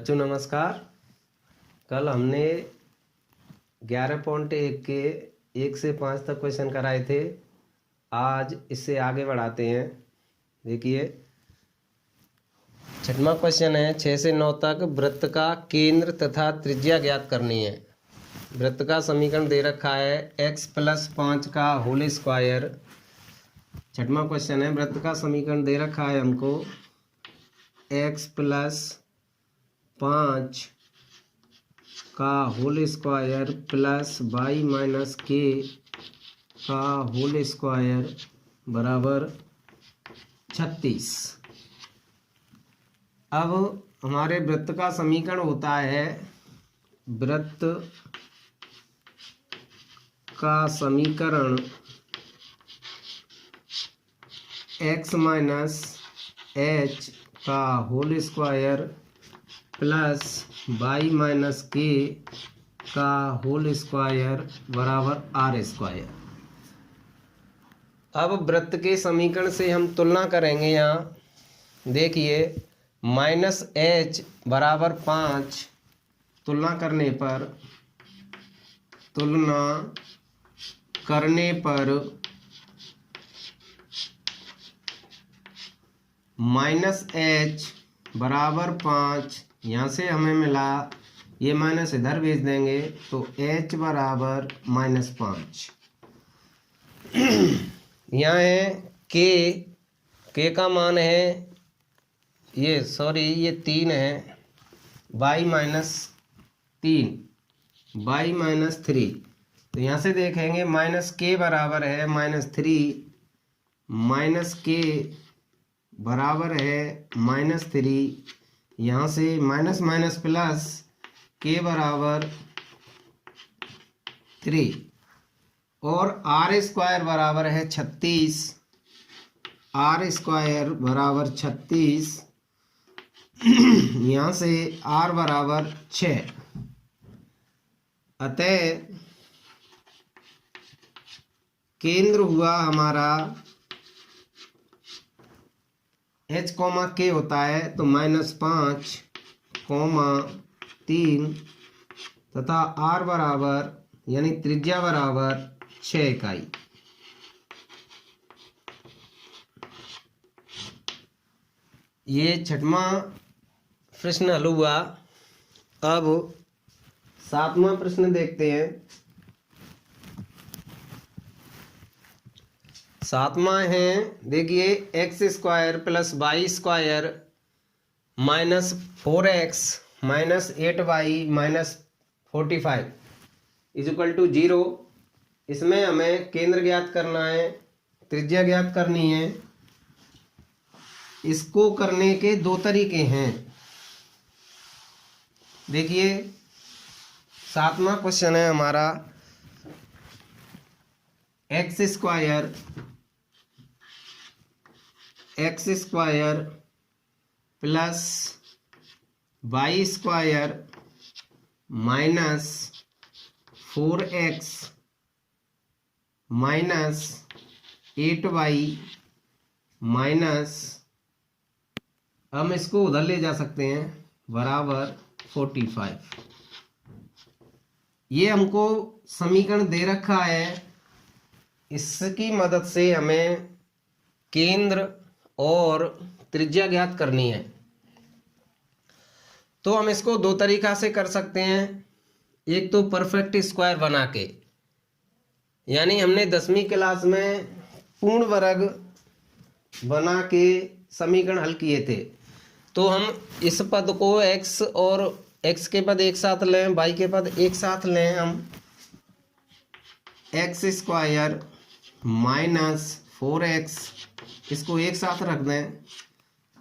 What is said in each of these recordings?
बच्चों नमस्कार। कल हमने 11.1 के 1 से 5 तक क्वेश्चन कराए थे। आज इससे आगे बढ़ाते हैं। देखिए, छठवां क्वेश्चन है 6 से 9 तक वृत्त का केंद्र तथा त्रिज्या ज्ञात करनी है। वृत्त का समीकरण दे रखा है x + 5 का होल स्क्वायर। छठवां क्वेश्चन है वृत्त का समीकरण दे रखा है हमको x + 5 का whole square plus y - k का होल स्क्वायर बराबर 36। अब हमारे वृत्त का समीकरण होता है वृत्त का समीकरण x - h का whole square plus y - k का होल स्क्वायर बराबर r स्क्वायर। अब वृत्त के समीकरण से हम तुलना करेंगे। यहाँ देखिए -h बराबर 5 तुलना करने पर -h बराबर 5 यहाँ से हमें मिला, ये माइनस इधर भेज देंगे तो h बराबर -5। यहाँ है k का मान है ये 3 है, y - 3 y - 3। तो यहाँ से देखेंगे -k बराबर है -3 -k बराबर है -3। यहाँ से माइनस माइनस प्लस k बराबर 3 और r स्क्वायर बराबर है 36। r स्क्वायर बराबर 36, यहाँ से r बराबर 6। अतः केंद्र हुआ हमारा h, k होता है तो -5, 3 तथा r बराबर यानी त्रिज्या बराबर 6 इकाई। ये छठवां प्रश्न हल हुआ। अब सातवां प्रश्न देखते हैं। सातवां है देखिए x square plus y square -4x - 8y - 45 = 0। इसमें हमें केंद्र ज्ञात करना है, त्रिज्या ज्ञात करनी है। इसको करने के दो तरीके हैं। देखिए सातवां क्वेश्चन है हमारा x square plus y square -4x - 8y हम इसको उधर ले जा सकते हैं बराबर 45। ये हमको समीकरण दे रखा है। इसकी मदद से हमें केंद्र और त्रिज्या ज्ञात करनी है। तो हम इसको दो तरीका से कर सकते हैं। एक तो परफेक्ट स्क्वायर बना के, यानी हमने 10वीं क्लास में पूर्ण वर्ग बना के समीकरण हल किए थे। तो हम इस पद को x और x के पद एक साथ लें, y के पद एक साथ लें। हम x स्क्वायर -4x इसको एक साथ रख दें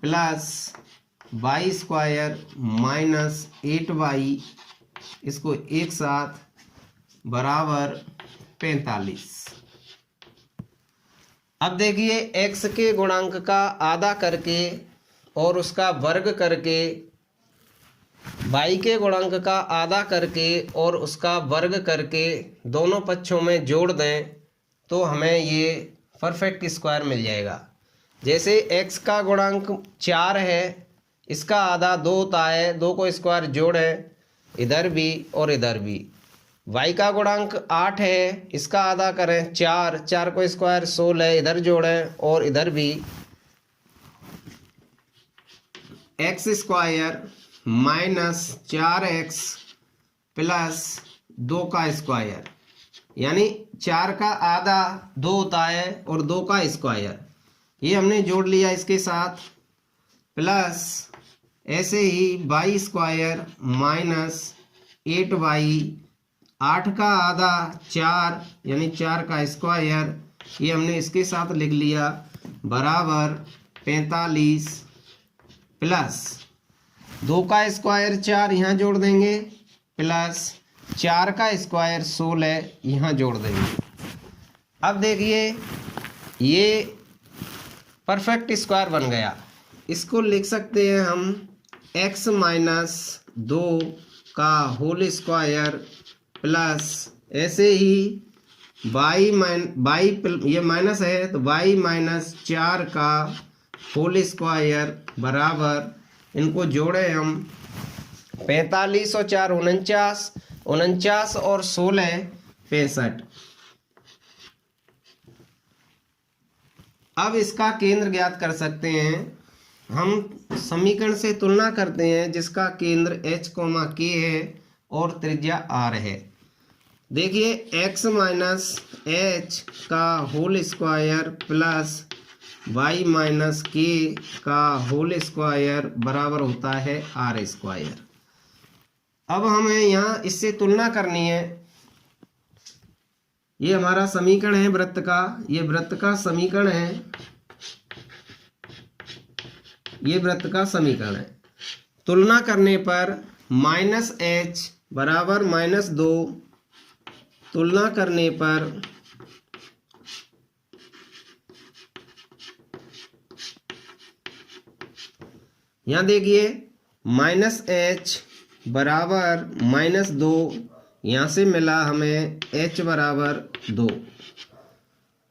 प्लस y स्क्वायर -8y इसको एक साथ बराबर 45। अब देखिए x के गुणांक का आधा करके और उसका वर्ग करके, y के गुणांक का आधा करके और उसका वर्ग करके दोनों पक्षों में जोड़ दें तो हमें ये परफेक्ट स्क्वायर मिल जाएगा। जैसे x का गुणांक 4 है इसका आधा 2 होता है, 2 को स्क्वायर जोड़ें इधर भी और इधर भी। y का गुणांक 8 है, इसका आधा करें 4, 4 को स्क्वायर 16 इधर जोड़ें और इधर भी। X square minus 4x plus 2 का स्क्वायर, यानी 4 का आधा 2 होता है और 2 का स्क्वायर, ये हमने जोड़ लिया इसके साथ, प्लस ऐसे ही y स्क्वायर माइनस 8y, 8 का आधा 4 यानी 4 का स्क्वायर, ये हमने इसके साथ लिख लिया, बराबर 45 प्लस 2 का स्क्वायर 4 यहाँ जोड़ देंगे, प्लस 4 का स्क्वायर 16 यहाँ जोड़ देंगे। अब देखिए ये परफेक्ट स्क्वायर बन गया। इसको लिख सकते हैं हम x माइनस 2 का होल स्क्वायर प्लस ऐसे ही ये माइनस है तो y माइनस 4 का होल स्क्वायर बराबर, इनको जोड़े हम 45 और 4 49, 49 और 16 65। अब इसका केंद्र ज्ञात कर सकते हैं। हम समीकरण से तुलना करते हैं जिसका केंद्र h, k है और त्रिज्या r है। देखिए x माइनस h का whole square plus y minus k का होल स्क्वायर बराबर होता है r स्क्वायर। अब हमें यहाँ इससे तुलना करनी है। ये हमारा समीकरण है वृत्त का, ये वृत्त का समीकरण है, ये वृत्त का समीकरण है। तुलना करने पर माइनस h बराबर -2, तुलना करने पर यहाँ देखिए -h बराबर -2, यहाँ से मिला हमें h बराबर 2।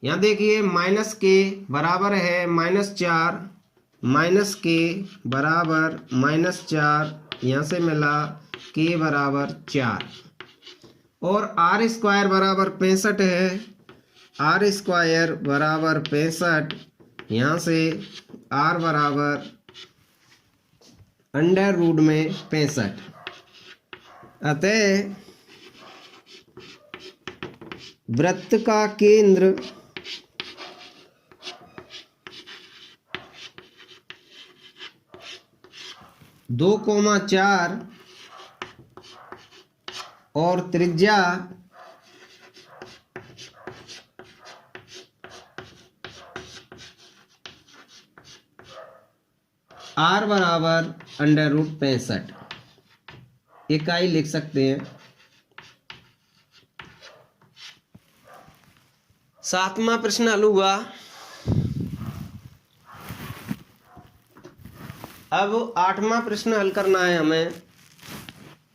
यहाँ देखिए -k बराबर है -4, -k बराबर -4, यहाँ से मिला k बराबर 4, और r स्क्वायर बराबर 65 है, r स्क्वायर बराबर 65, यहाँ से r बराबर √65। अतः वृत्त का केंद्र दो कोमा 4 और त्रिज्या r बराबर √65 इकाई लिख सकते हैं। 7वां प्रश्न हल हुआ। अब 8वां प्रश्न हल करना है हमें।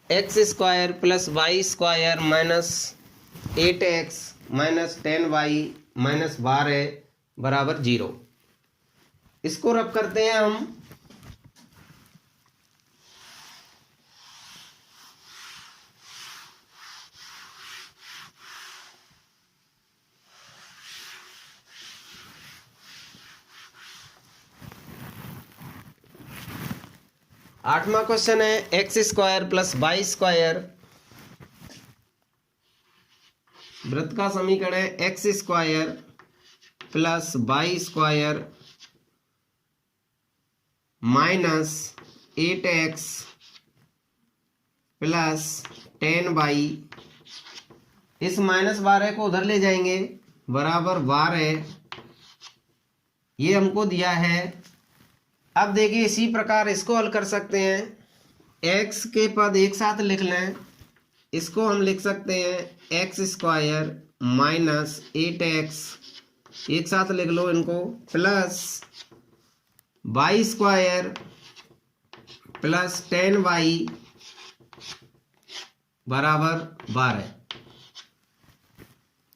x square plus Y square minus 8x minus 10y minus 12 बराबर 0। इसको रब करते हैं हम। आठवां क्वेश्चन है X square plus Y square. वृत्त का समीकरण है X square plus Y square minus 8x plus 10y। इस -12 को उधर ले जाएंगे, बराबर 12। ये हमको दिया है। अब देखिए इसी प्रकार इसको हल कर सकते हैं। x के पद एक साथ लिख लें। इसको हम लिख सकते हैं एक्स स्क्वायर माइनस 8x, एक साथ लिख लो इनको, plus Y square plus 10y बराबर 12।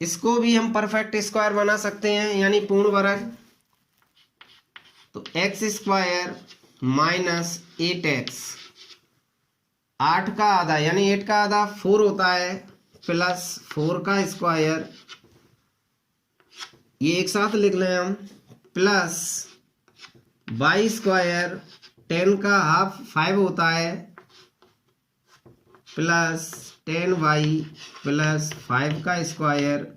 इसको भी हम परफेक्ट स्क्वायर बना सकते हैं, यानी पूर्ण वर्ग। तो एक्स स्क्वायर माइनस 8x, 8 का आधा यानी 8 का आधा 4 होता है, प्लस 4 का स्क्वायर, ये एक साथ लिख लें हम, प्लस y स्क्वायर, 10 का हाफ 5 होता है, प्लस 10y प्लस 5 का स्क्वायर।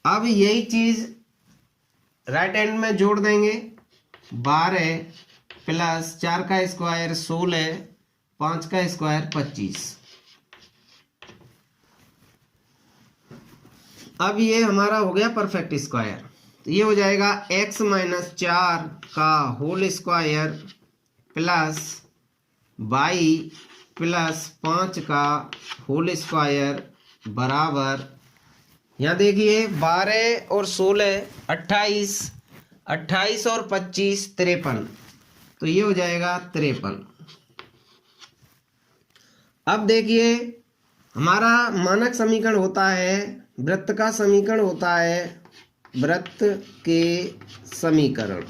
अब यही चीज राइट हैंड में जोड़ देंगे, 12 प्लस 4 का स्क्वायर 16, 5 का स्क्वायर 25। अब ये हमारा हो गया परफेक्ट स्क्वायर, तो ये हो जाएगा x माइनस 4 का whole square plus y plus 5 का होल स्क्वायर बराबर, यहाँ देखिए 12 और 16 28, 28 और 25 53, तो ये हो जाएगा 53। अब देखिए हमारा मानक समीकरण होता है, वृत्त का समीकरण होता है, वृत्त के समीकरण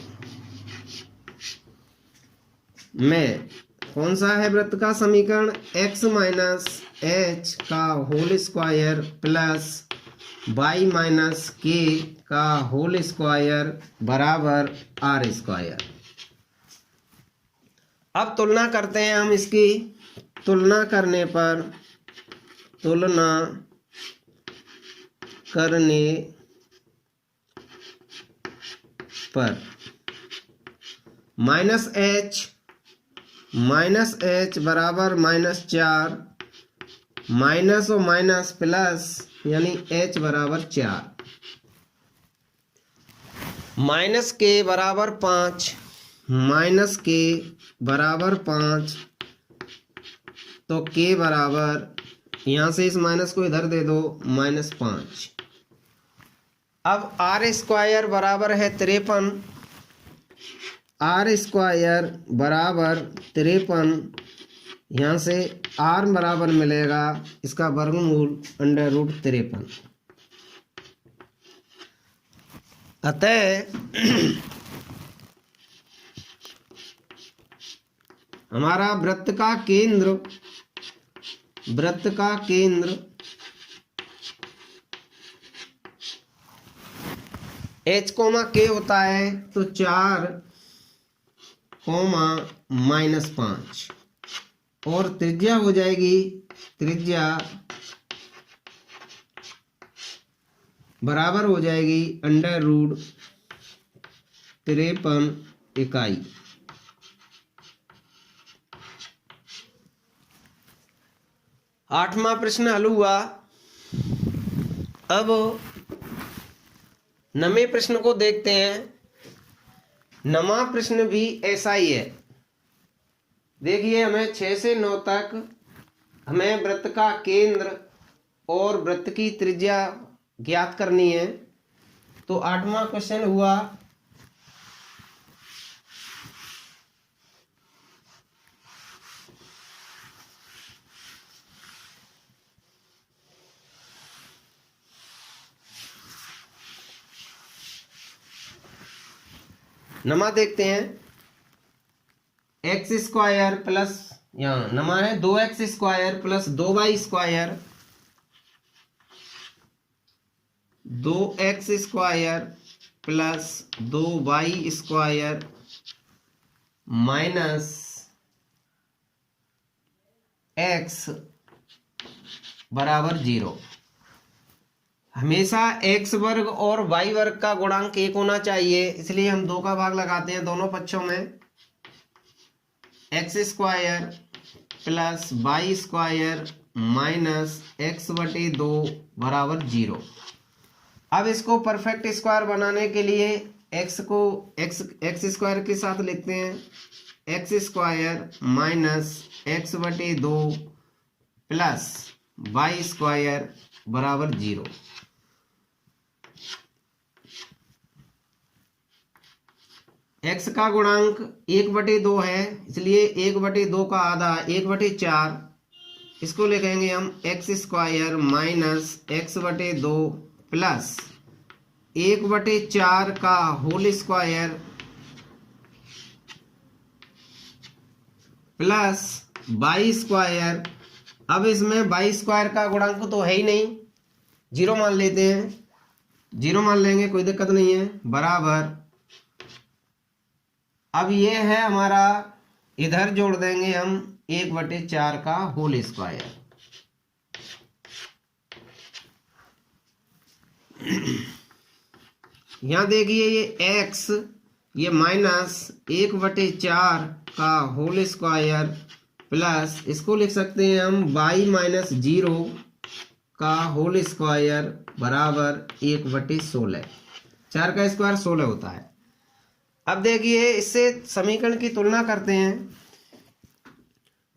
में कौन सा है वृत्त का समीकरण, x माइनस एच का whole square plus y minus K का होल स्क्वायर बराबर आर स्क्वायर। अब तुलना करते हैं हम इसकी, तुलना करने पर माइनस एच बराबर -4, माइनस और माइनस प्लस यानी h बराबर 4, माइनस के बराबर 5, माइनस के बराबर 5, तो k बराबर, यहाँ से इस माइनस को इधर दे दो, -5। अब आर स्क्वायर बराबर है 53, आर स्क्वायर बराबर 53, यहाँ से आर बराबर मिलेगा इसका वर्गमूल √53। अतः हमारा वृत्त का केंद्र h, k होता है, तो 4, -5, और त्रिज्या हो जाएगी, त्रिज्या बराबर हो जाएगी √53 इकाई। आठवां प्रश्न हल हुआ। अब 9वें प्रश्न को देखते हैं। 9वां प्रश्न भी ऐसा ही है। देखिए हमें 6 से 9 तक हमें वृत्त का केंद्र और वृत्त की त्रिज्या ज्ञात करनी है। तो 8वां क्वेश्चन हुआ, नमा देखते हैं। x स्क्वायर प्लस, यहाँ नमा है 2x square plus 2y square, 2x square plus 2y square minus x बराबर 0। हमेशा x वर्ग और y वर्ग का गुणांक 1 होना चाहिए, इसलिए हम 2 का भाग लगाते हैं दोनों पक्षों में। x square plus y square minus x/2 बराबर 0। अब इसको परफेक्ट स्क्वायर बनाने के लिए x को x स्क्वायर के साथ लिखते हैं, x square minus x/2 plus y square बराबर 0। x का गुणांक 1/2 है, इसलिए 1/2 का आधा 1/4, इसको लिखेंगे हम x square minus x/2 plus 1/4 का whole square plus Y square. अब इसमें वाई स्क्वायर का गुणांक तो है ही नहीं, जीरो मान लेते हैं, जीरो मान लेंगे, कोई दिक्कत नहीं है, बराबर। अब ये है हमारा, इधर जोड़ देंगे हम 1/4 का होल स्क्वायर। यहां देखिए ये x, ये माइनस 1/4 का होल स्क्वायर प्लस, इसको लिख सकते हैं हम y माइनस 0 का होल स्क्वायर बराबर 1/16। 4 का स्क्वायर 16 होता है। अब देखिए इससे समीकरण की तुलना करते हैं।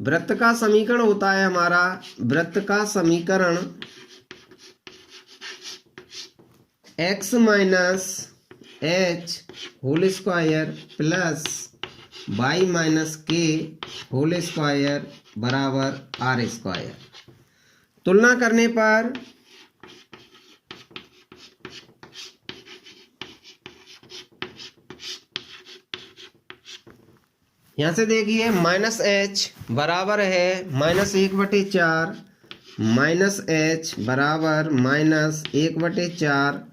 वृत्त का समीकरण होता है हमारा, वृत्त का समीकरण x minus h whole square plus y minus k whole square बराबर r स्क्वायर। तुलना करने पर यहां से देखिए माइनस h बराबर है -1/4, माइनस h बराबर -1/4,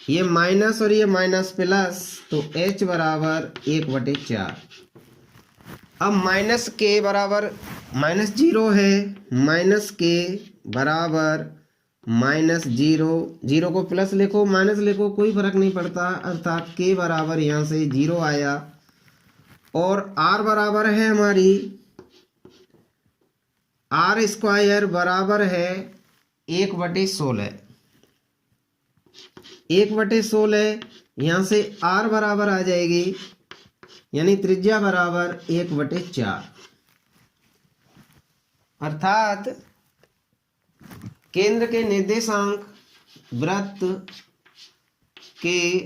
ये माइनस और ये माइनस प्लस, तो h बराबर 1/4। अब माइनस के बराबर -0 है, माइनस के बराबर -0, 0 को प्लस लिखो माइनस लिखो कोई फर्क नहीं पड़ता, अर्थात के बराबर यहाँ से 0 आया। और r बराबर है हमारी, r स्क्वायर बराबर है 1/16, 1/16, यहाँ से r बराबर आ जाएगी, यानी त्रिज्या बराबर 1/4। अर्थात केंद्र के निर्देशांक वृत्त के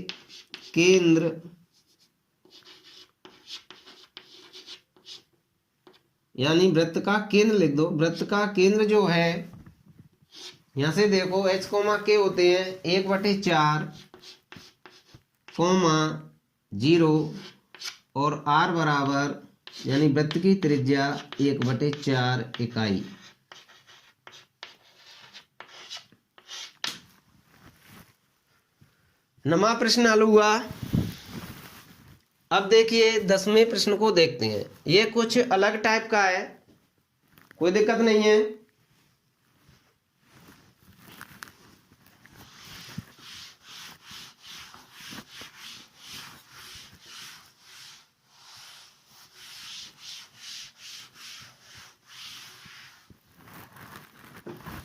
केंद्र यानी वृत्त का केंद्र लिख दो, वृत्त का केंद्र जो है, यहां से देखो h के होते हैं 1/4, 0 और r बराबर, यानी वृत्त की त्रिज्या 1/4 इकाई। नमा प्रश्न हल हुआ। अब देखिए 10वें प्रश्न को देखते हैं। ये कुछ अलग टाइप का है, कोई दिक्कत नहीं है।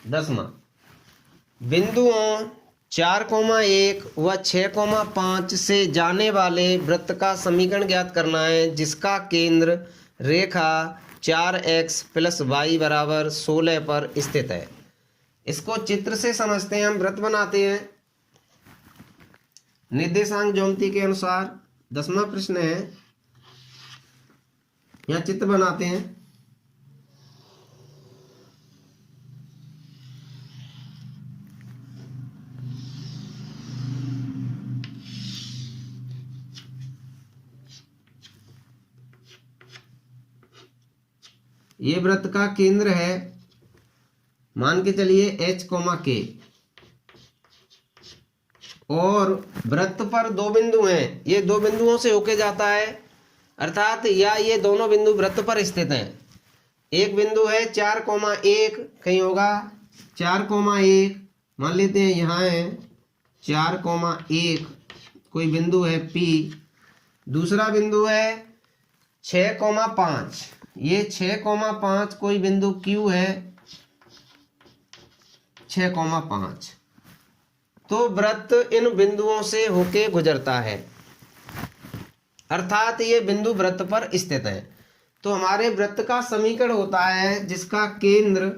दसवां, बिंदुओं 4,1 व 6,5 से जाने वाले वृत्त का समीकरण ज्ञात करना है, जिसका केंद्र रेखा 4x + y बराबर 16 पर स्थित है। इसको चित्र से समझते हैं, हम वृत्त बनाते हैं निर्देशांक ज्योमेट्री के अनुसार। 10वां प्रश्न है, यहाँ चित्र बनाते हैं। ये वृत्त का केंद्र है, मान के चलिए h, k, और वृत्त पर दो बिंदु हैं, ये दो बिंदुओं से होके जाता है, अर्थात या ये दोनों बिंदु वृत्त पर स्थित हैं। एक बिंदु है 4,1, कहीं होगा 4,1, मान लेते हैं यहाँ है 4,1, कोई बिंदु है P। दूसरा बिंदु है 6,5, ये 6,5 कोई बिंदु Q है 6,5। तो वृत्त इन बिंदुओं से होके गुजरता है, अर्थात ये बिंदु वृत्त पर स्थित है। तो हमारे वृत्त का समीकरण होता है जिसका केंद्र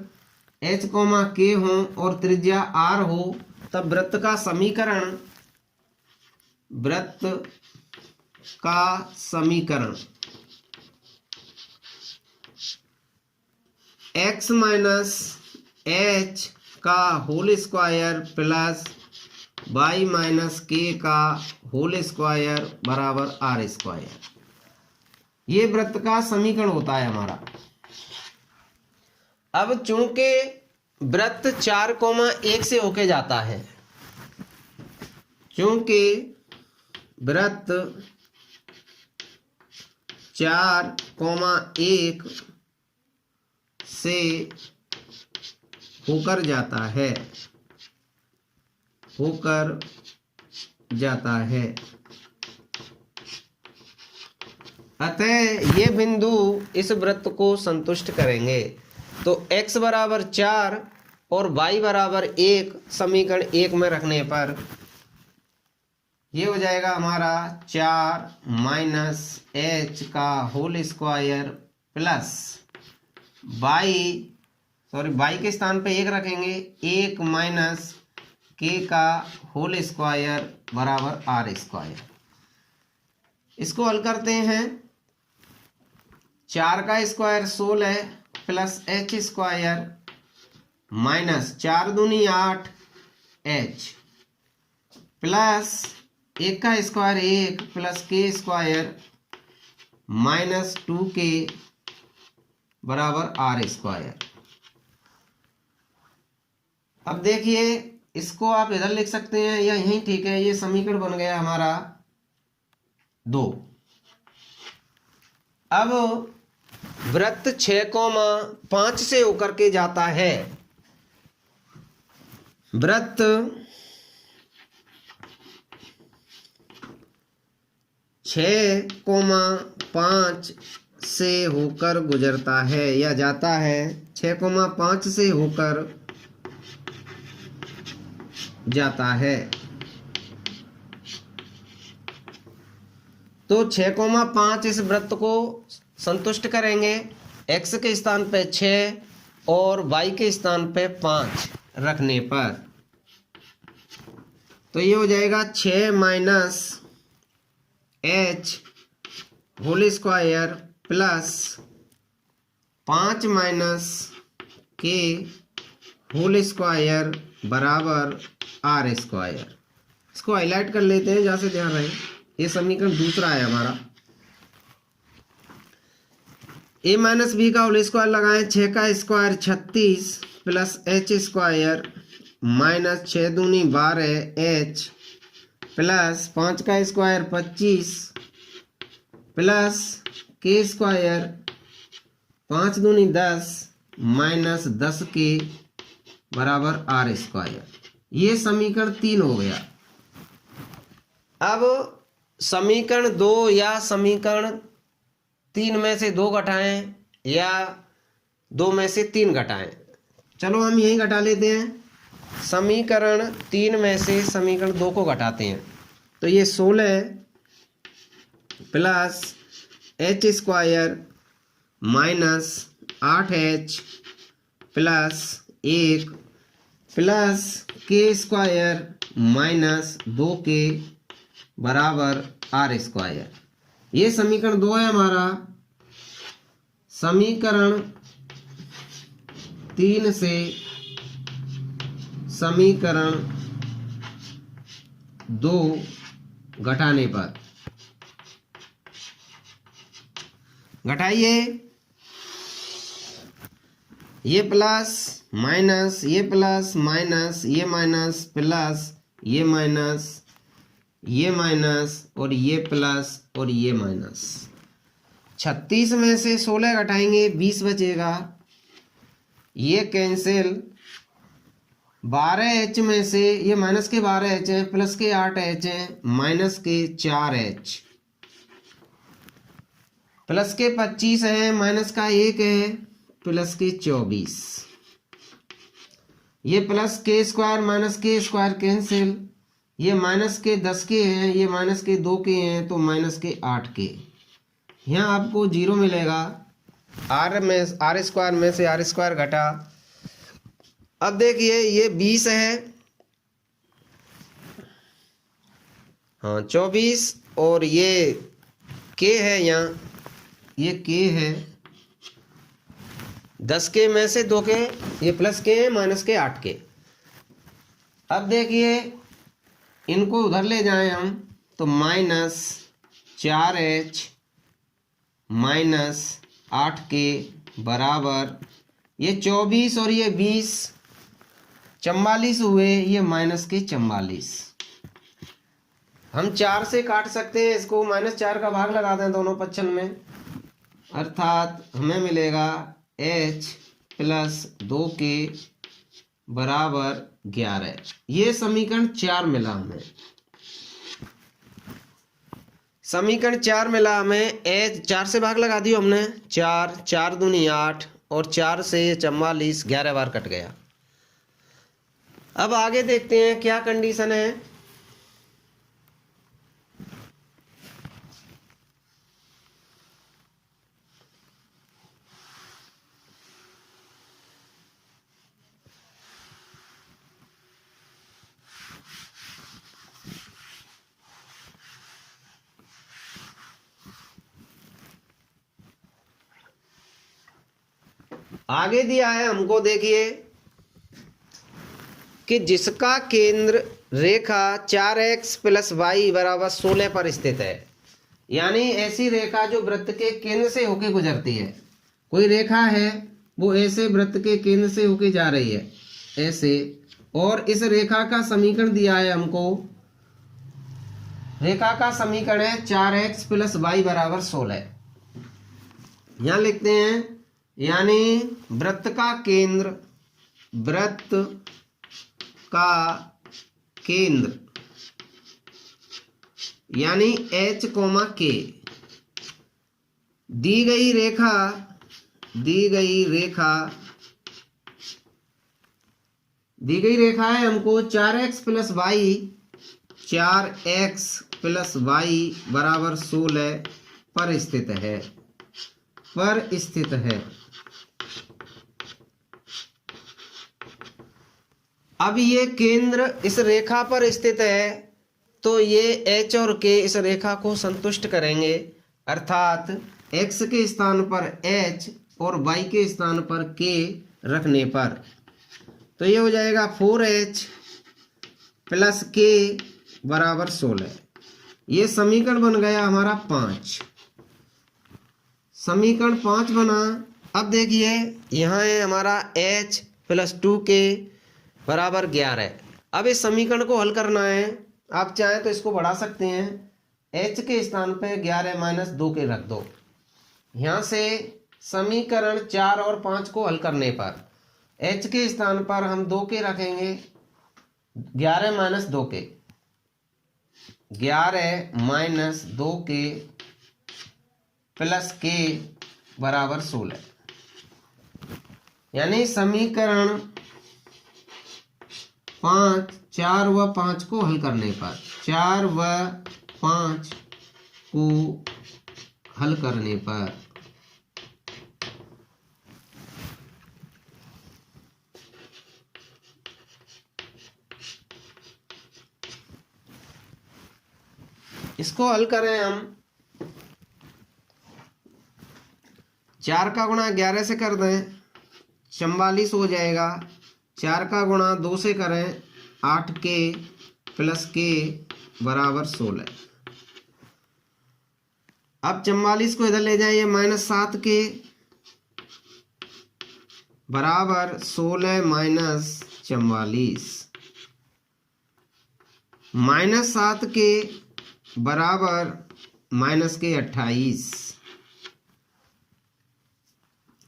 h, k हो और त्रिज्या r हो, तब वृत्त का समीकरण, वृत्त का समीकरण x माइनस h का whole square plus y minus k का होल स्क्वायर बराबर r स्क्वायर। ये वृत्त का समीकरण होता है हमारा। अब चूंकि वृत्त 4,1 से होके जाता है, चूंकि वृत्त 4,1 से होकर जाता है, अतः ये बिंदु इस वृत्त को संतुष्ट करेंगे। तो x बराबर 4 और y बराबर 1 समीकरण 1 में रखने पर ये हो जाएगा हमारा 4 माइनस h का होल स्क्वायर प्लस y के स्थान पे 1 रखेंगे, 1 माइनस k का होल स्क्वायर बराबर r स्क्वायर। इसको हल करते हैं। 4 का square 16 plus h square minus 4 दूनी 8 h प्लस 1 का square 1 plus k square minus 2k बराबर r स्क्वायर। अब देखिए इसको आप इधर लिख सकते हैं या यहीं ठीक है। ये समीकरण बन गया हमारा 2। अब वृत्त 6,5 से होकर के जाता है, वृत्त 6,5 से होकर गुजरता है या जाता है, 6,5 से होकर जाता है। तो 6,5 इस वृत्त को संतुष्ट करेंगे। x के स्थान पे 6 और y के स्थान पे 5 रखने पर तो ये हो जाएगा 6 minus h whole square plus 5 minus k whole square बराबर r स्क्वायर। इसको हाईलाइट कर लेते हैं जहाँ से ध्यान रहे। ये समीकरण दूसरा है हमारा। a माइनस बी का होल स्क्वायर लगाएं, 6 का square 36 plus h square minus 6 दूनी 12 h प्लस 5 का स्क्वायर 25 प्लस k स्क्वायर 5 दूनी 10 माइनस 10 k बराबर r स्क्वायर। ये समीकरण 3 हो गया। अब समीकरण 2 या समीकरण 3 में से 2 घटाएं या 2 में से 3 घटाएं। चलो हम यही घटा लेते हैं। समीकरण 3 में से समीकरण 2 को घटाते हैं तो ये 16 plus h square minus 8h plus 1 plus k square minus 2k बराबर r स्क्वायर। ये समीकरण 2 है हमारा। समीकरण 3 से समीकरण 2 घटाने पर घटाइए, ये प्लस माइनस, ये प्लस माइनस, ये माइनस प्लस, ये माइनस, ये माइनस और ये प्लस और ये माइनस। 36 में से 16 घटाएंगे 20 बचेगा, ये कैंसिल। 12h में से ये माइनस के 12h है, प्लस के 8h है, माइनस के 4h, प्लस के 25 है, माइनस का 1 है, प्लस के 24। ये प्लस के स्क्वायर माइनस के स्क्वायर कैंसिल। ये माइनस के 10 के हैं, ये माइनस के 2 के हैं, तो माइनस के 8 के। यहाँ आपको 0 मिलेगा। आर स्क्वायर में से आर स्क्वायर घटा। अब देखिए ये 20 है, हाँ 24, और ये के है, यहाँ ये के है। 10 के में से 2 के, ये प्लस के हैं, माइनस के 8 के। अब देखिए इनको उधर ले जाएं हम तो माइनस 4h माइनस 8k बराबर ये 24 और ये 20 44 हुए, ये माइनस के 44। हम 4 से काट सकते हैं इसको, -4 का भाग लगा दें दोनों पक्षन में, अर्थात हमें मिलेगा h प्लस 2k बराबर 11। ये समीकरण 4 मिला हमें। समीकरण 4 मिला हमें। h 4 से भाग लगा दियो हमने, 4 4 दूनी 8 और 4 से 44, 11 बार कट गया। अब आगे देखते हैं क्या कंडीशन है। आगे दिया है हमको, देखिए कि जिसका केंद्र रेखा 4x प्लस वाई बराबर 16 पर स्थित है। यानी ऐसी रेखा जो वृत्त के केंद्र से होके गुजरती है। कोई रेखा है वो ऐसे वृत्त के केंद्र से होके जा रही है ऐसे, और इस रेखा का समीकरण दिया है हमको। रेखा का समीकरण है 4x प्लस वाई बराबर 16। यहां लिखते हैं, यानी वृत्त का केंद्र, वृत्त का केंद्र यानी h, k दी गई रेखा है हमको 4x प्लस वाई बराबर 16 पर स्थित है। अब ये केंद्र इस रेखा पर स्थित है, तो ये h और k इस रेखा को संतुष्ट करेंगे, अर्थात x के स्थान पर h और y के स्थान पर k रखने पर तो ये हो जाएगा 4h प्लस k बराबर 16। ये समीकरण बन गया हमारा 5। समीकरण 5 बना। अब देखिए यहाँ है हमारा h प्लस 2k बराबर 11। अब इस समीकरण को हल करना है। आप चाहें तो इसको बढ़ा सकते हैं, h के स्थान पे 11 माइनस 2k रख दो। यहाँ से समीकरण 4 और 5 को हल करने पर h के स्थान पर हम 2k रखेंगे, 11 minus 2k, 11 minus 2k plus k बराबर 16। यानी समीकरण 5, 4 व 5 को हल करने पर, 4 व 5 को हल करने पर इसको हल करें हम, 4 का गुणा 11 से कर दें 44 हो जाएगा। 4 का गुणा 2 से करें 8k प्लस k बराबर 16। अब 44 को इधर ले जाइए, माइनस 7k बराबर 16 माइनस 44, माइनस 7k बराबर माइनस के 28,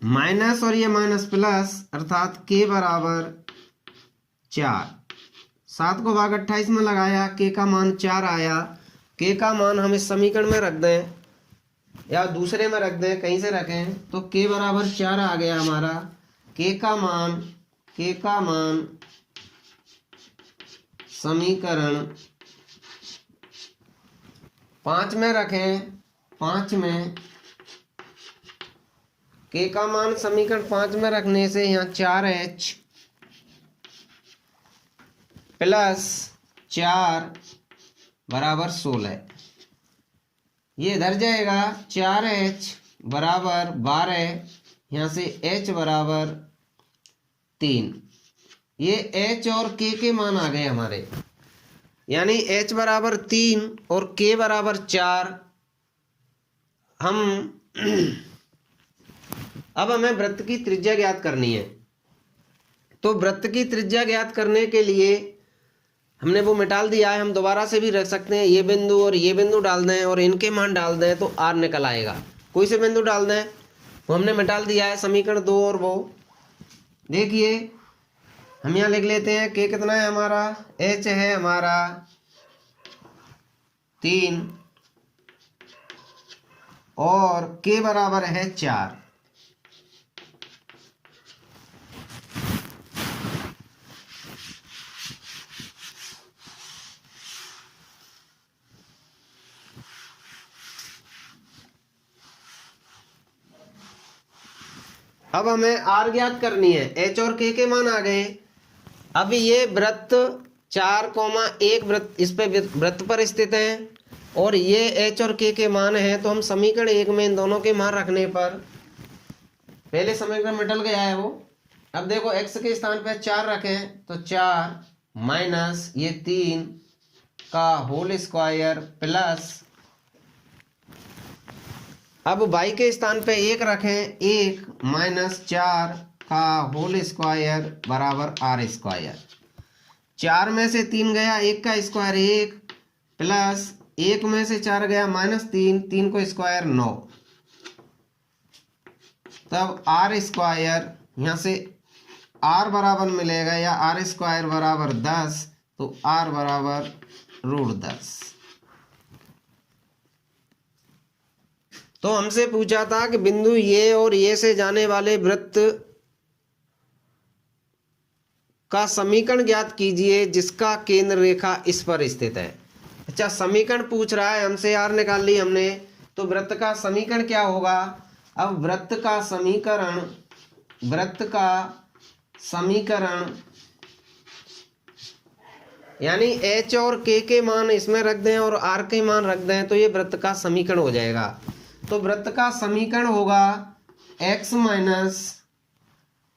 माइनस और ये माइनस प्लस, अर्थात k बराबर 4। 7 को भाग 28 में लगाया, k का मान 4 आया। k का मान हम इस समीकरण में रख दें या दूसरे में रख दें, कहीं से रखें तो k बराबर 4 आ गया हमारा। k का मान समीकरण 5 में रखें, 5 में k का मान समीकरण 5 में रखने से यहाँ 4h प्लस 4 बराबर 16, ये इधर जाएगा। 4h बराबर 12, यहाँ से h बराबर 3। ये h और k के मान आ गए हमारे, यानी h बराबर 3 और k बराबर 4। हम अब हमें वृत्त की त्रिज्या ज्ञात करनी है। तो वृत्त की त्रिज्या ज्ञात करने के लिए हमने वो मिटाल दिया है, हम दोबारा से भी रख सकते हैं। ये बिंदु और ये बिंदु डाल दें और इनके मान डाल दें तो आर निकल आएगा। कोई से बिंदु डाल दें, वो हमने मिटाल दिया है समीकरण 2। और वो देखिए हम यहाँ लिख लेते हैं के कितना है हमारा, एच है हमारा 3 और के बराबर है 4। अब हमें आर ज्ञात करनी है। एच और के मान आ गए। अब ये वृत्त 4,1 वृत्त इस पे वृत्त पर स्थित है और ये एच और के मान है। तो हम समीकरण 1 में इन दोनों के मान रखने पर पहले समीकरण मिटल गया है वो। अब देखो x के स्थान पे 4 रखें तो 4 माइनस ये 3 का होल स्क्वायर प्लस, अब y के स्थान पे 1 रखें, 1 माइनस 4 का होल स्क्वायर बराबर आर स्क्वायर। 4 में से 3 गया, 1 का स्क्वायर 1 प्लस 1 में से 4 गया -3, 3 को स्क्वायर 9, तब आर स्क्वायर यहाँ से आर बराबर मिलेगा या आर स्क्वायर बराबर 10, तो आर बराबर √10। तो हमसे पूछा था कि बिंदु ये और ये से जाने वाले वृत्त का समीकरण ज्ञात कीजिए जिसका केंद्र रेखा इस पर स्थित है। अच्छा, समीकरण पूछ रहा है हमसे, आर निकाल ली हमने, तो वृत्त का समीकरण क्या होगा। अब वृत्त का समीकरण यानी एच और के मान इसमें रख दें और आर के मान रख दें तो ये वृत्त का समीकरण हो जाएगा। तो वृत्त का समीकरण होगा x माइनस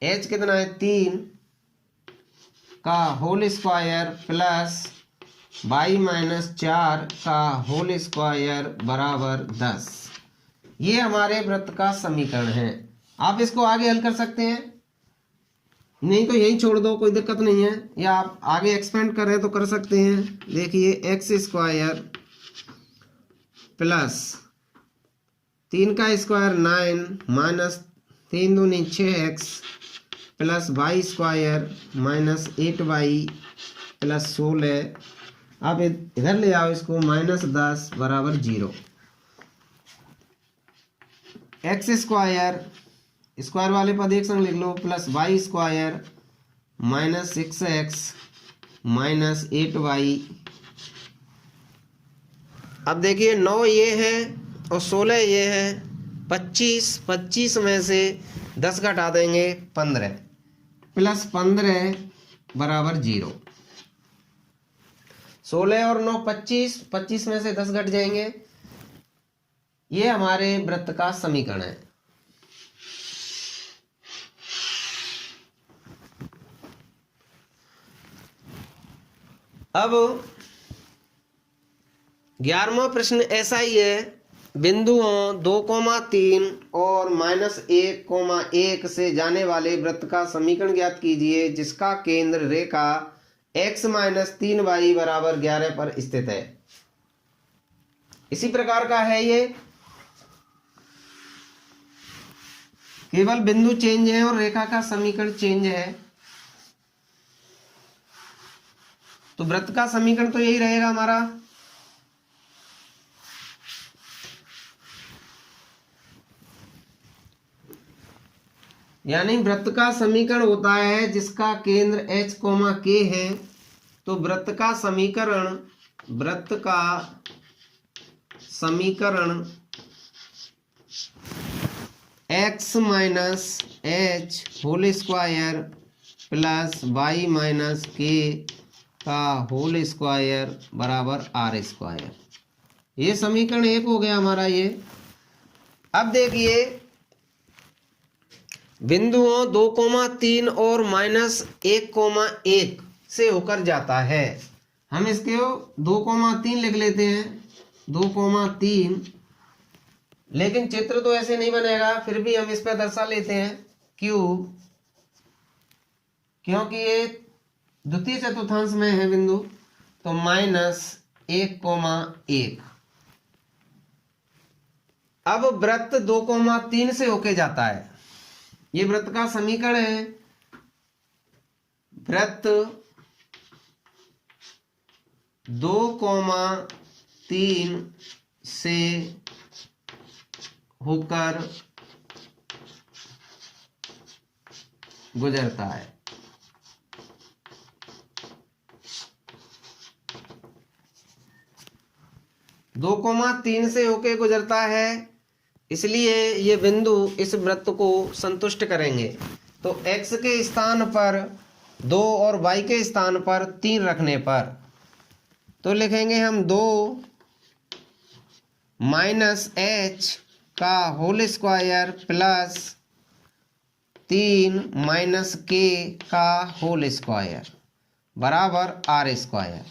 एच कितना है 3 का whole square plus y minus 4 का होल स्क्वायर बराबर 10। ये हमारे वृत्त का समीकरण है। आप इसको आगे हल कर सकते हैं, नहीं तो यही छोड़ दो, कोई दिक्कत नहीं है, या आप आगे एक्सपेंड कर रहे तो कर सकते हैं। देखिए एक्स स्क्वायर प्लस 3 का स्क्वायर 9 माइनस 3 दूनी 6x plus Y square minus 8y plus 16। आप इधर ले आओ इसको, -10 बराबर 0। एक्स स्क्वायर स्क्वायर वाले पद एक संग लिख लो, plus Y square minus 6x minus 8y। अब देखिए 9 ये है और 16 ये है, 25 में से 10 घटा देंगे 15 प्लस 15 बराबर 0। 16 और 9 25 में से 10 घट जाएंगे। ये हमारे वृत्त का समीकरण है। अब 11वां प्रश्न ऐसा ही है। बिंदुओं 2,3 और -1,1 से जाने वाले वृत्त का समीकरण ज्ञात कीजिए जिसका केंद्र रेखा x - 3y बराबर 11 पर स्थित है। इसी प्रकार का है ये, केवल बिंदु चेंज है और रेखा का समीकरण चेंज है। तो वृत्त का समीकरण तो यही रहेगा हमारा। यानी वृत्त का समीकरण होता है जिसका केंद्र h, k है। तो वृत्त का समीकरण x minus H whole square plus y minus k का होल स्क्वायर बराबर आर स्क्वायर। ये समीकरण 1 हो गया हमारा ये। अब देखिए बिंदुओं 2,3 और -1,1 से होकर जाता है। हम इसके 2,3 लिख लेते हैं। 2,3 लेकिन चित्र तो ऐसे नहीं बनेगा, फिर भी हम इस पर दर्शा लेते हैं क्यूब, क्योंकि ये द्वितीय चतुर्थांश में है बिंदु, तो -1,1। अब वृत्त 2,3 से होके जाता है, ये वृत्त का समीकरण है। वृत्त 2,3 से होकर गुजरता है। दो कोमा 3 से होके गुजरता है, इसलिए ये बिंदु इस वृत्त को संतुष्ट करेंगे। तो x के स्थान पर 2 और y के स्थान पर 3 रखने पर तो लिखेंगे हम 2 - h का होल स्क्वायर प्लस 3 - k का होल स्क्वायर बराबर r स्क्वायर।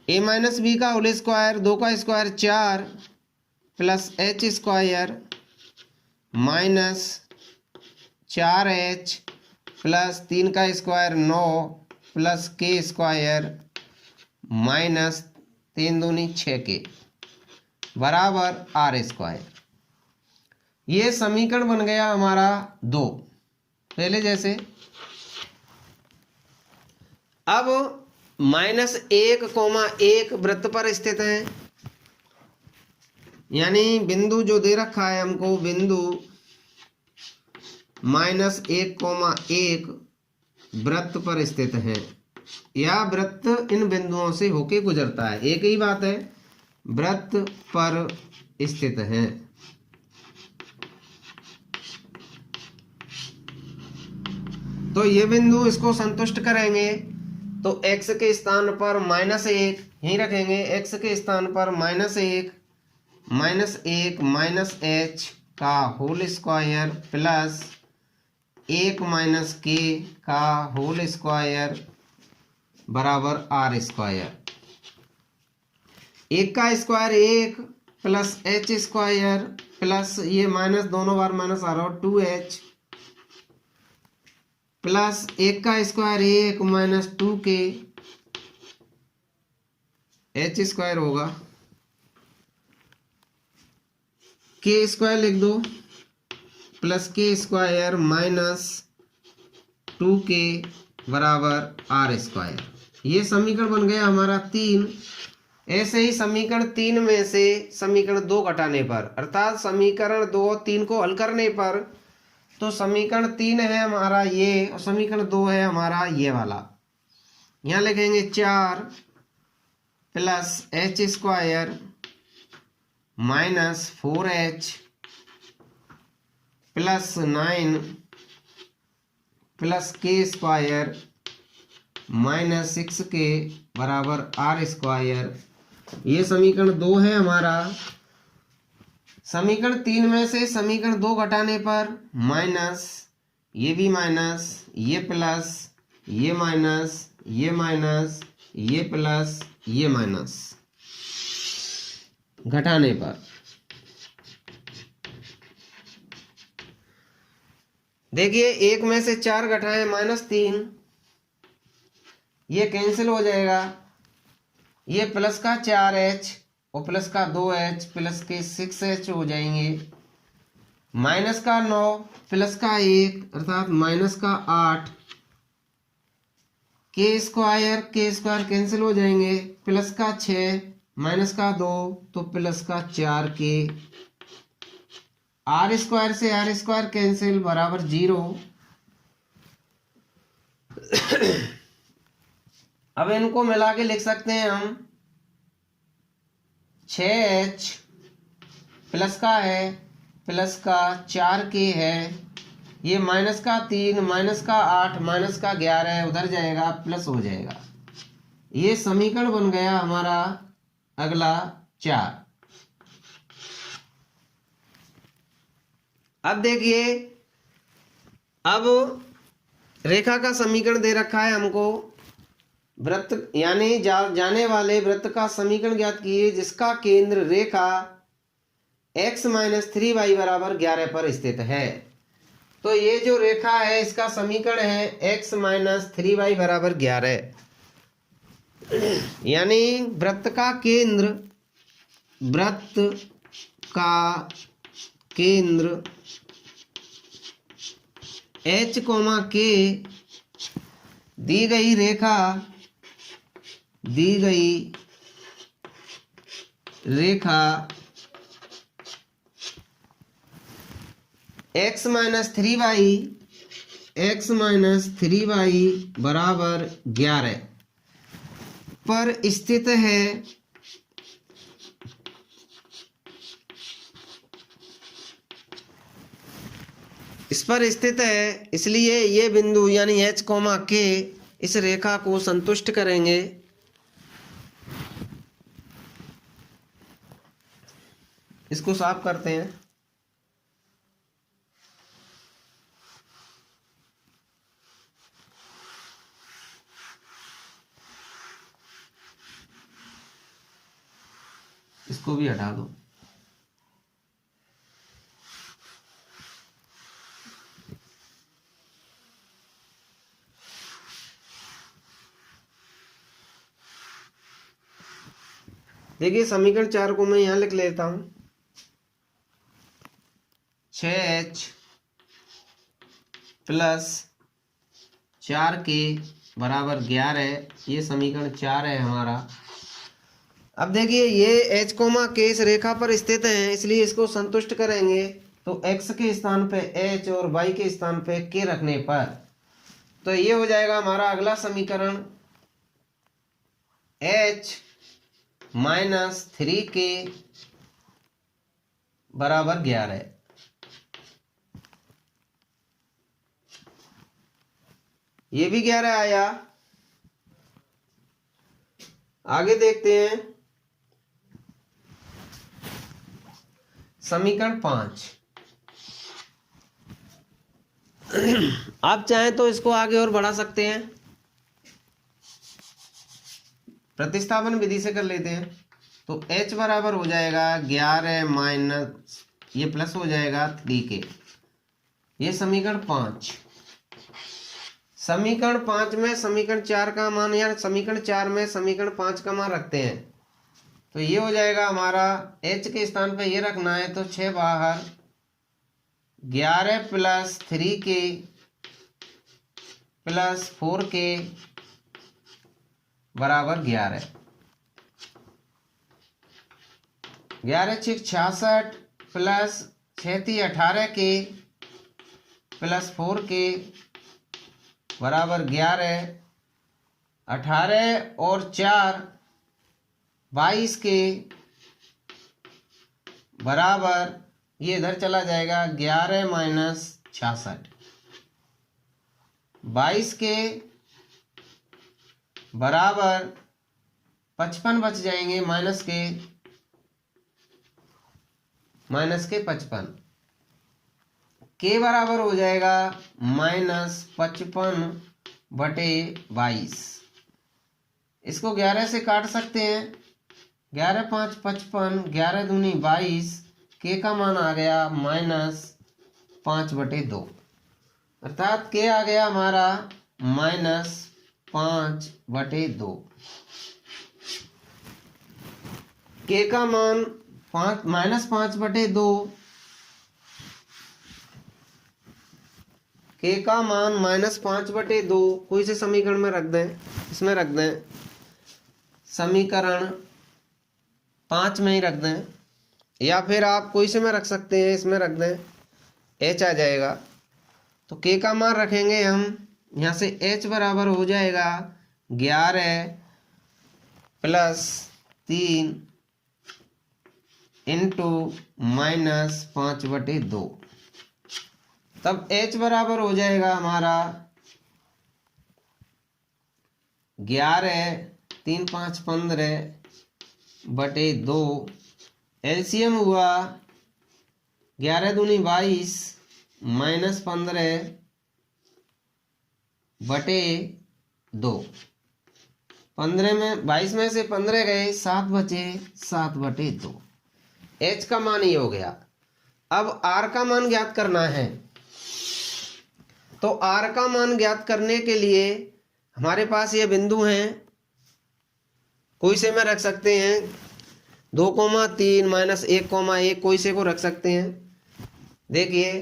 a - b का होल स्क्वायर, 2 का square 4 plus h square minus 4h plus 3 का square 9 plus k square minus 3 दूनी 6k बराबर r स्क्वायर। ये समीकरण बन गया हमारा 2, पहले जैसे। अब -1,1 वृत्त पर स्थित है, यानी बिंदु जो दे रखा है हमको, बिंदु -1,1 वृत्त पर स्थित है, या वृत्त इन बिंदुओं से होके गुजरता है, एक ही बात है, वृत्त पर स्थित है। तो ये बिंदु इसको संतुष्ट करेंगे, तो x के स्थान पर -1 यहीं रखेंगे, x के स्थान पर -1 -h का होल स्क्वायर प्लस 1 - k का होल स्क्वायर बराबर r स्क्वायर। 1 का square 1 plus h square plus ये माइनस दोनों बार माइनस आ रहा हो 2h प्लस 1 का square 1 minus 2k h square होगा, k स्क्वायर लिख दो plus k square minus 2k बराबर r स्क्वायर। ये समीकरण बन गया हमारा 3। ऐसे ही समीकरण 3 में से समीकरण 2 घटाने पर, अर्थात समीकरण 2 और 3 को हल करने पर, तो समीकरण 3 है हमारा ये और समीकरण 2 है हमारा ये वाला। यहाँ लिखेंगे 4 plus h square minus 4h plus 9 plus k square minus 6k बराबर r स्क्वायर। ये समीकरण 2 है हमारा। समीकरण 3 में से समीकरण 2 घटाने पर माइनस, ये भी माइनस, ये प्लस, ये माइनस, ये माइनस, ये प्लस, ये माइनस घटाने पर देखिए 1 में से 4 घटाएं -3, ये कैंसिल हो जाएगा, ये प्लस का 4h और प्लस का 2h प्लस के 6h हो जाएंगे, माइनस का 9 प्लस का 1 अर्थात माइनस का 8, k स्क्वायर कैंसिल हो जाएंगे, प्लस का 6 माइनस का 2 तो प्लस का 4k, r स्क्वायर से r स्क्वायर कैंसिल बराबर 0। अब इनको मिला के लिख सकते हैं हम 6h प्लस का है प्लस का 4k है, ये माइनस का 3 माइनस का 8 माइनस का 11 उधर जाएगा प्लस हो जाएगा। ये समीकरण बन गया हमारा अगला 4। अब देखिए, अब रेखा का समीकरण दे रखा है हमको, वृत्त यानी जाने वाले वृत्त का समीकरण ज्ञात कीजिए जिसका केंद्र रेखा x माइनस 3y बराबर 11 पर स्थित है। तो ये जो रेखा है इसका समीकरण है x माइनस 3y बराबर 11, यानी वृत्त का केंद्र h, k दी गई रेखा x माइनस 3y बराबर 11 पर स्थित है। इस पर स्थित है, इसलिए ये बिंदु यानी h, k इस रेखा को संतुष्ट करेंगे। इसको साफ करते हैं। इसको भी हटा दो। देखिए समीकरण 4 को मैं यहां लिख लेता हूं। 6h प्लस 4k बराबर 11, ये समीकरण 4 है हमारा। अब देखिए ये h, k इस रेखा पर स्थित है, इसलिए इसको संतुष्ट करेंगे। तो x के स्थान पे h और y के स्थान पे k रखने पर तो ये हो जाएगा हमारा अगला समीकरण h माइनस 3k बराबर 11। ये भी 11 आया। आगे देखते हैं समीकरण 5। आप चाहें तो इसको आगे और बढ़ा सकते हैं, प्रतिस्थापन विधि से कर लेते हैं। तो h बराबर हो जाएगा 11 माइनस ये प्लस हो जाएगा 3k, ये समीकरण 5। समीकरण 5 में समीकरण 4 का मान या समीकरण 4 में समीकरण 5 का मान रखते हैं। तो ये हो जाएगा हमारा h के स्थान पे ये रखना है, तो 6 बाहर 11 प्लस 3k प्लस 4k बराबर 11। 11 6 66 प्लस 6 18k प्लस 4k बराबर 11। 18 और 4 22k बराबर ये इधर चला जाएगा 11 माइनस 66। 22k बराबर 55 बच जाएंगे, माइनस के 55। k बराबर हो जाएगा माइनस 55 बटे 22। इसको 11 से काट सकते हैं। 11 5 55, 11 दूनी 22, k का मान आ गया माइनस 5 बटे 2, अर्थात k आ गया हमारा माइनस 5 बटे 2। k का मान माइनस 5 बटे 2, k का मान माइनस 5 बटे 2 कोई से समीकरण में रख दें, इसमें रख दें, समीकरण 5 में ही रख दें, या फिर आप कोई से में रख सकते हैं, इसमें रख दें, h आ जाएगा। तो k का मान रखेंगे हम यहाँ से, h बराबर हो जाएगा 11 प्लस 3 इंटू माइनस 5 बटे 2। तब h बराबर हो जाएगा हमारा 11 3 5 15 बटे 2। एलसीएम हुआ 11 दूनी 22 माइनस 15 बटे 2। 15 में 22 में से 15 गए, 7 बचे, 7 बटे 2। h का मान ये हो गया। अब r का मान ज्ञात करना है, तो r का मान ज्ञात करने के लिए हमारे पास ये बिंदु हैं, कोई से में रख सकते हैं 2,3 -1,1 कोई से को रख सकते हैं। देखिए,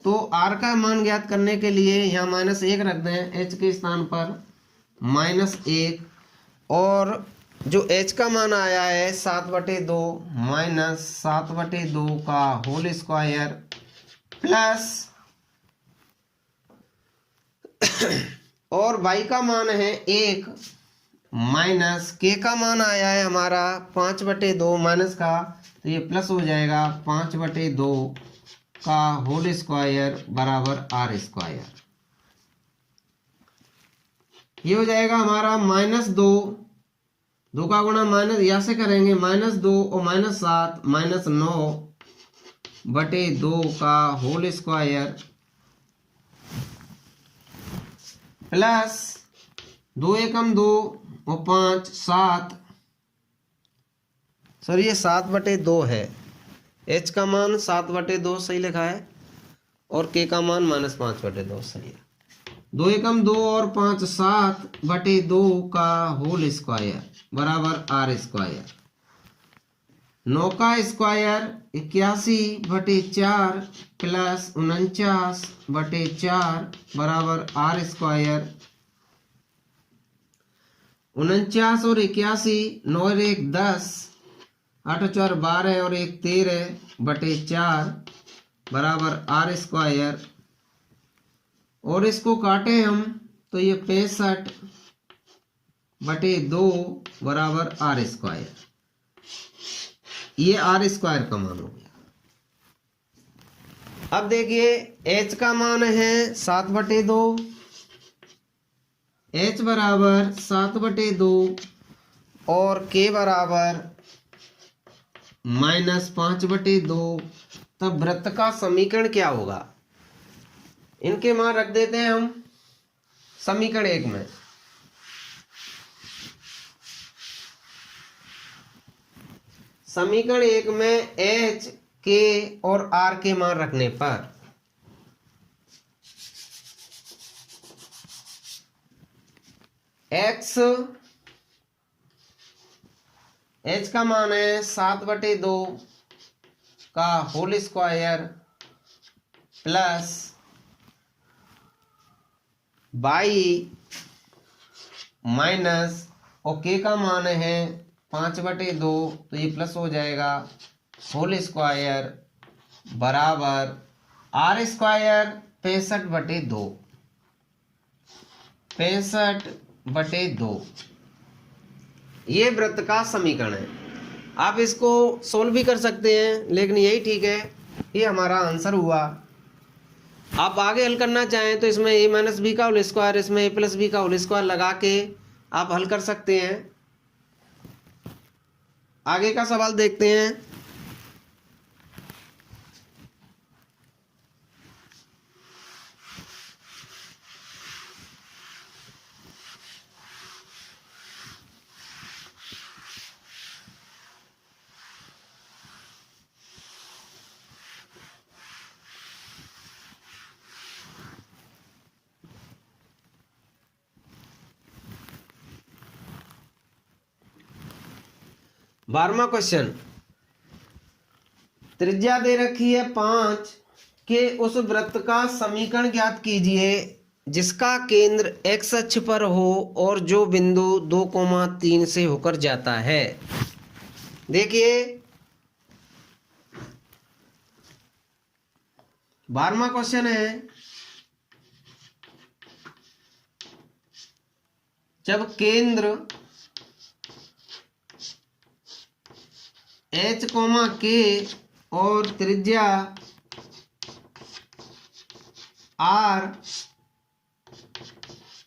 तो r का मान ज्ञात करने के लिए यहाँ -1 रख दें h के स्थान पर -1, और जो h का मान आया है 7/2 -7/2 का होल स्क्वायर प्लस और y का मान है 1 माइनस k का मान आया है हमारा 5/2 माइनस का, तो ये प्लस हो जाएगा 5/2 का होल स्क्वायर बराबर r स्क्वायर। ये हो जाएगा हमारा -2, 2 का गुणा माइनस यहाँ से करेंगे -2 और -7 -9/2 का होल स्क्वायर प्लस 2 एकम 2 और 5 7, सर ये 7/2 है, h का मान 7/2 सही लिखा है और k का मान -5/2 सही है। 2 एकम 2 और 5 7/2 का होल स्क्वायर बराबर r स्क्वायर। 9 का स्क्वायर 81/4 प्लस 49/4 बराबर r स्क्वायर। 49 और 81, 9 और 1 10, 8 और 4 12 और 1 13/4 बराबर r स्क्वायर। और इसको काटे हम तो ये 65/2 बराबर r स्क्वायर। ये r स्क्वायर का मान हो गया। अब देखिए h का मान है 7/2, h बराबर 7/2 और k बराबर -5/2। तब वृत्त का समीकरण क्या होगा, इनके मान रख देते हैं हम समीकरण 1 में। समीकरण 1 में h, k और r के मान रखने पर x, h का मान है 7/2 का whole square plus y minus और k का मान है 5/2, तो ये प्लस हो जाएगा होल स्क्वायर बराबर r स्क्वायर 65/2। 65/2 ये वृत्त का समीकरण है। आप इसको सोल्व भी कर सकते हैं, लेकिन यही ठीक है, ये हमारा आंसर हुआ। आप आगे हल करना चाहें तो इसमें a - b का होल स्क्वायर, इसमें a + b का होल स्क्वायर लगा के आप हल कर सकते हैं। आगे का सवाल देखते हैं। बारहवां क्वेश्चन, त्रिज्या दे रखी है 5 के उस वृत्त का समीकरण ज्ञात कीजिए जिसका केंद्र x अक्ष पर हो और जो बिंदु 2,3 से होकर जाता है। देखिए 12वां क्वेश्चन है, जब केंद्र h, k और त्रिज्या r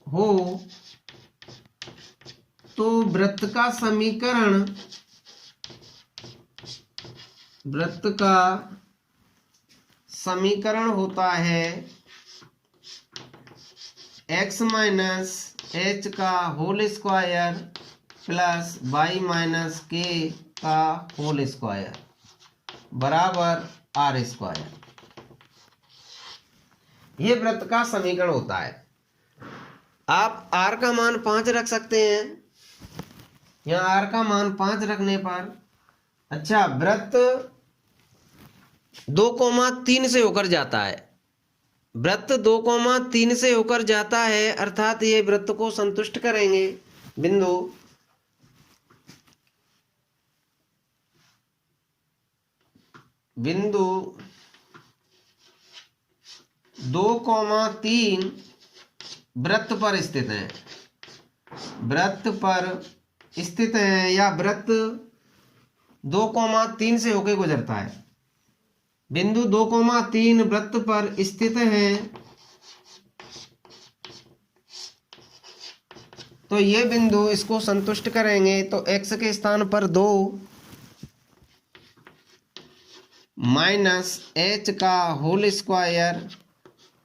हो तो वृत्त का समीकरण होता है x - h का whole square plus y - k का होल स्क्वायर। बराबर आर स्क्वायर। ये वृत्त का समीकरण होता है। आप आर का मान 5 रख सकते हैं, यहाँ आर का मान 5 रखने पर, अच्छा वृत्त 2,3 से होकर जाता है, वृत्त 2,3 से होकर जाता है, अर्थात ये वृत्त को संतुष्ट करेंगे। बिंदु 2,3 वृत्त पर स्थित है, वृत्त पर स्थित है, या वृत्त 2,3 से होकर गुजरता है। बिंदु 2,3 वृत्त पर स्थित है, तो ये बिंदु इसको संतुष्ट करेंगे। तो x के स्थान पर 2 माइनस h का whole square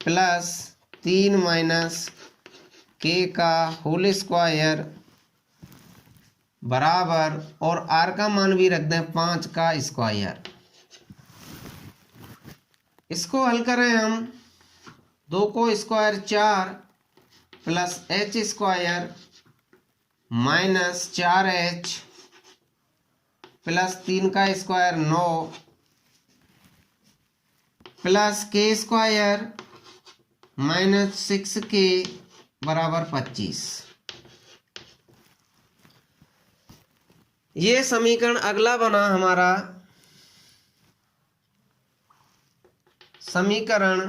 plus 3 minus k का होल स्क्वायर बराबर, और r का मान भी रख दें 5 का स्क्वायर। इसको हल करें हम, 2 को square 4 plus h square minus 4h plus 3 का square 9 plus k square minus 6k बराबर 25। ये समीकरण अगला बना हमारा समीकरण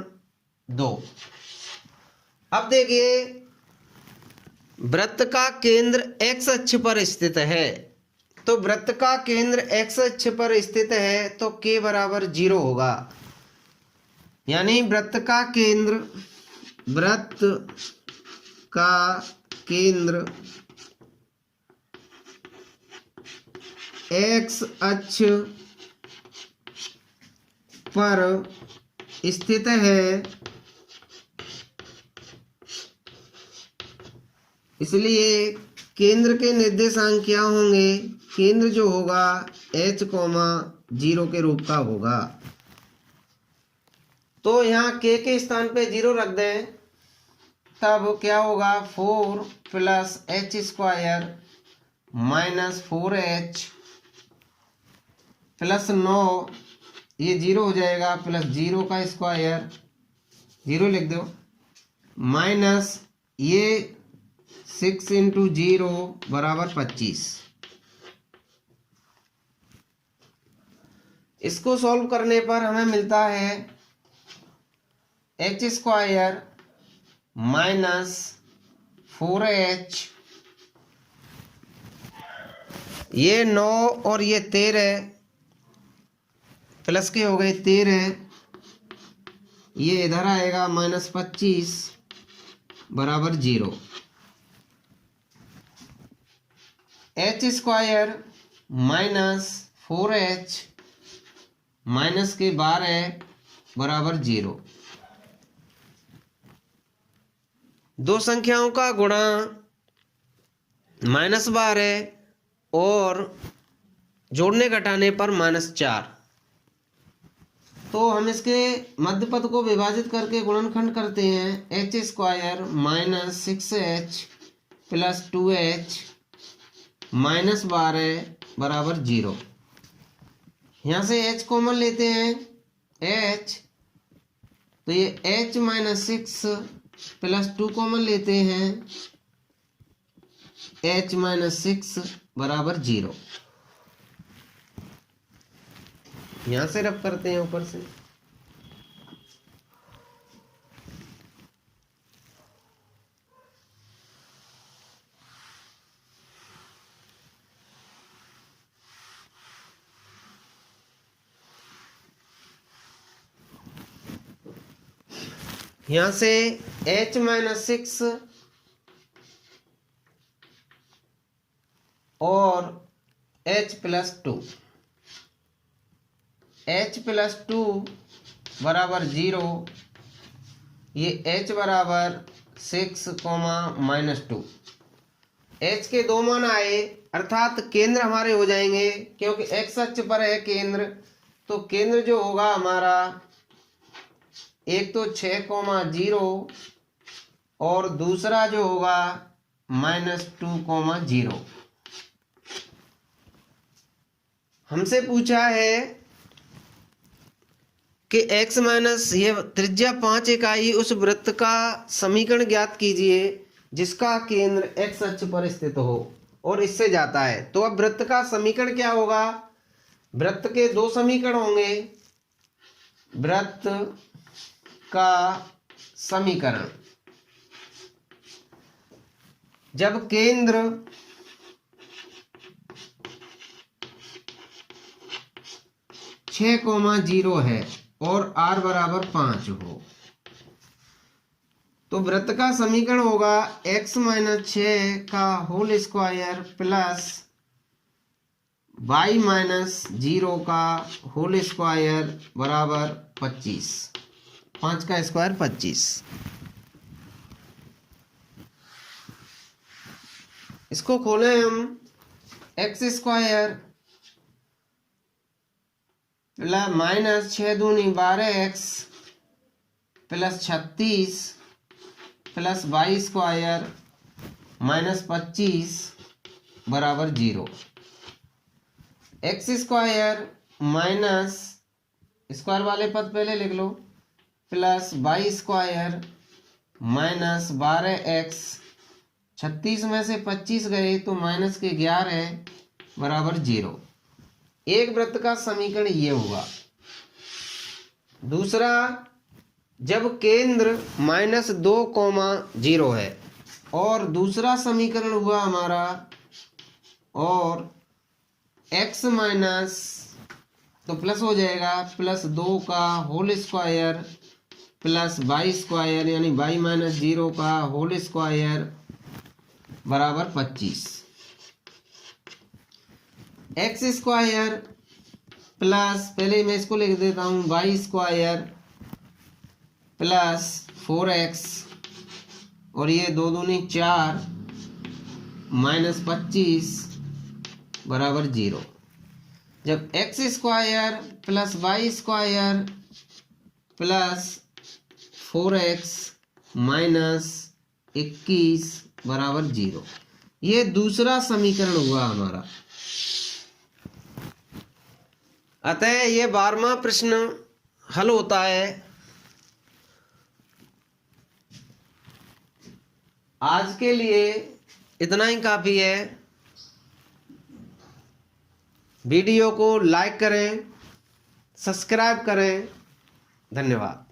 2। अब देखिए, वृत्त का केंद्र x अक्ष पर स्थित है, तो वृत्त का केंद्र x अक्ष पर स्थित है तो k बराबर 0 होगा। यानी वृत्त का केंद्र x अक्ष पर स्थित है, इसलिए केंद्र के निर्देशांक क्या होंगे, केंद्र जो होगा h, 0 के रूप का होगा। तो यहाँ k के स्थान पे 0 रख दें, तब क्या होगा 4 plus h square minus 4h plus 9, ये 0 हो जाएगा, प्लस 0 का स्क्वायर 0 लिख दो, माइनस ये 6 इंटू 0 बराबर 25। इसको सॉल्व करने पर हमें मिलता है h स्क्वायर माइनस 4h, ये 9 और ये 13 प्लस के हो गए 13, ये इधर आएगा माइनस 25 बराबर 0। h square minus 4h minus के 12 बराबर 0। दो संख्याओं का गुणा -12 और जोड़ने घटाने पर -4। तो हम इसके मध्य पद को विभाजित करके गुणनखंड करते हैं। h square minus 6h plus 2h minus 12 बराबर 0। यहाँ से h कॉमन लेते हैं, h, तो ये h माइनस 6 प्लस 2 कॉमन लेते हैं, h माइनस 6 बराबर 0। यहाँ से रब करते हैं ऊपर से, यहाँ से h माइनस 6 और h प्लस 2, h प्लस 2 बराबर 0, ये h बराबर 6 माइनस 2। h के दो मान आए, अर्थात केंद्र हमारे हो जाएंगे, क्योंकि x अक्ष पर है केंद्र, तो केंद्र जो होगा हमारा एक तो 6,0 और दूसरा जो होगा -2,0। हमसे पूछा है कि x माइनस ये त्रिज्या 5 इकाई उस वृत्त का समीकरण ज्ञात कीजिए जिसका केंद्र x अक्ष पर स्थित हो और इससे जाता है। तो अब वृत्त का समीकरण क्या होगा? वृत्त के दो समीकरण होंगे। वृत्त का समीकरण जब केंद्र (6,0) है और r बराबर 5 हो तो वृत्त का समीकरण होगा x - 6 का होल स्क्वायर प्लस y - 0 का होल स्क्वायर बराबर 25। 5 का स्क्वायर 25। इसको खोलें हम। एक्स स्क्वायर प्लस -6 दूनी 12x plus 36 plus y square -25 बराबर 0। एक्स स्क्वायर माइनस स्क्वायर वाले पद पहले लिख लो plus y square minus 12x 36 में से 25 गए तो माइनस के 11 बराबर 0। एक वृत्त का समीकरण ये होगा। दूसरा, जब केंद्र -2,0 है और दूसरा समीकरण हुआ हमारा और x माइनस तो प्लस हो जाएगा +2 का whole square plus y square यानी y - 0 का होल स्क्वायर बराबर 25। एक्स स्क्वायर प्लस पहले मैं इसको लिख देता हूँ y स्क्वायर प्लस 4x और ये 2 दूनी 4 -25 बराबर 0। जब x square plus y square plus 4x minus 21 बराबर 0, ये दूसरा समीकरण हुआ हमारा। अतः ये 12वां प्रश्न हल होता है। आज के लिए इतना ही काफ़ी है। वीडियो को लाइक करें, सब्सक्राइब करें। धन्यवाद।